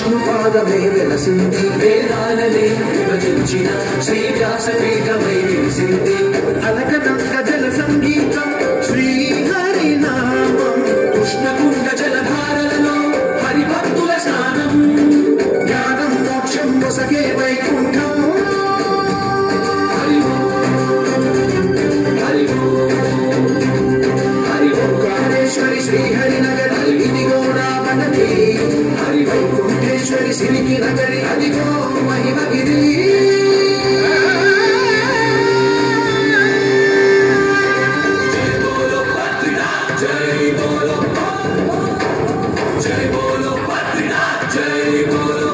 విష్ణుపాదమే వెలసింది వేదాలనే విభజించిన శ్రీ వ్యాసపీఠమై విలిసింది అలకనంద జల సంగీతం శ్రీహరినామం కృష్ణకుండ జలధారలలో హరిభక్తుల స్నానం జ్ఞానం మోక్షం వసగే వైకుంఠం హరిహరి శ్రీహరి నగరి ఇదిగో రామనది హరి వైకుంఠేశ్వరి సిరికి నగరి అదిగో మహిమగిరి జై బోలో బద్రీనాథ్ జై బోలో జై బోలో బద్రీనాథ్ జై బోలో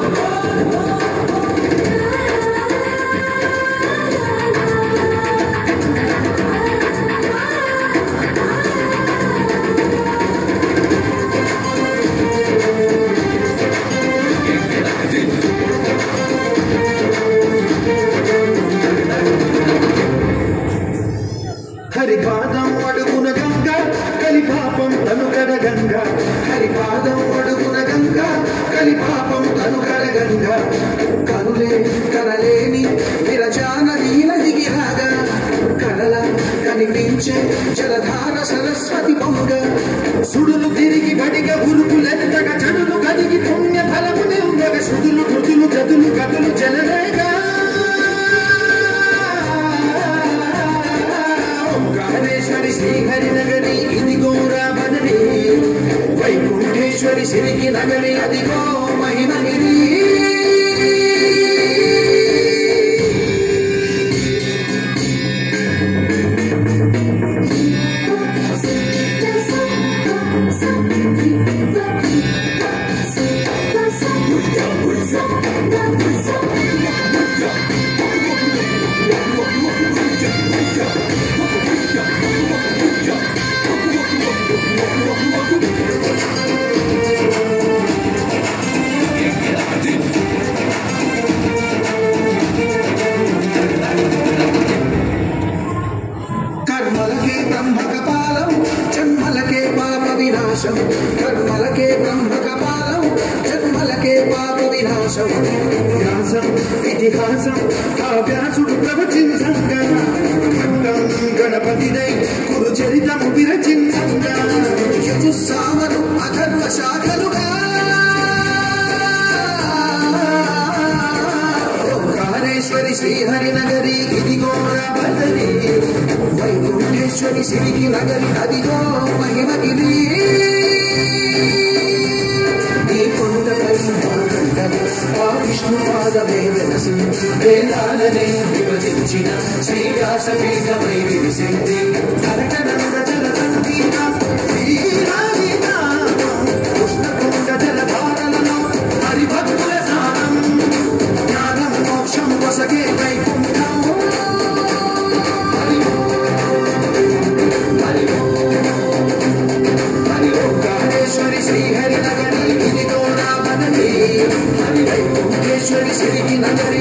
హరిపాదం అడుగున గంగ కలిపాపం తనుకర గంగ హరిపాదం అడుగున గంగ కలిపాపం తనుకర గంగ కనులే కనలేని విరచానదీల దిగిరాగా కలల కనిపించే జలధార సరస్వతి పొంగ సుడులు తిరిగి బడిగ ఉరుకులెత్తగ చడులు కదిగి పుణ్య ఫలము నిందగ సుడులు కృతులు గదులు గదులు జలరేగా ఓంకారేశ్వరి శ్రీహరి నగరి ఇదిగో రామనది వైకుంఠేశ్వరి సిరికి నగరి అదిగో మహిమగిరి కర్మలకే బ్రహ్మకపాలం జన్మలకే పాప వినాశం కర్మలకే బ్రహ్మకపాలం జన్మలకే పాప వినాశం వ్యాసం ఇతిహాసం ఆ వ్యాసుడు ప్రవచించంగా ఖండం గణపతిదై కురు చరితము విరచించంగా యజుస్సామను అథర్వ శాఖలుగా ఓంకారేశ్వరి శ్రీహరి నగరి ఇదిగో రామనది వైకుంఠేశ్వరి సిరికి నగరి అదిగో మహిమగిరి ఈ కొండపై ఆ విష్ణుపాదమే వెలసింది వేదాలనే విభజించిన శ్రీ వ్యాసపీఠమై విలిసింది అలకనంద జల సంగీతం శ్రీహరినామం కృష్ణకుండ జలధారలలో హరిభక్తుల స్నానం జ్ఞానం మోక్షం వసగే వైకుంఠం హరిహరి శ్రీహరి నగరి ఇదిగో రామనది హరి వైకుంఠేశ్వరి సిరికి నగరి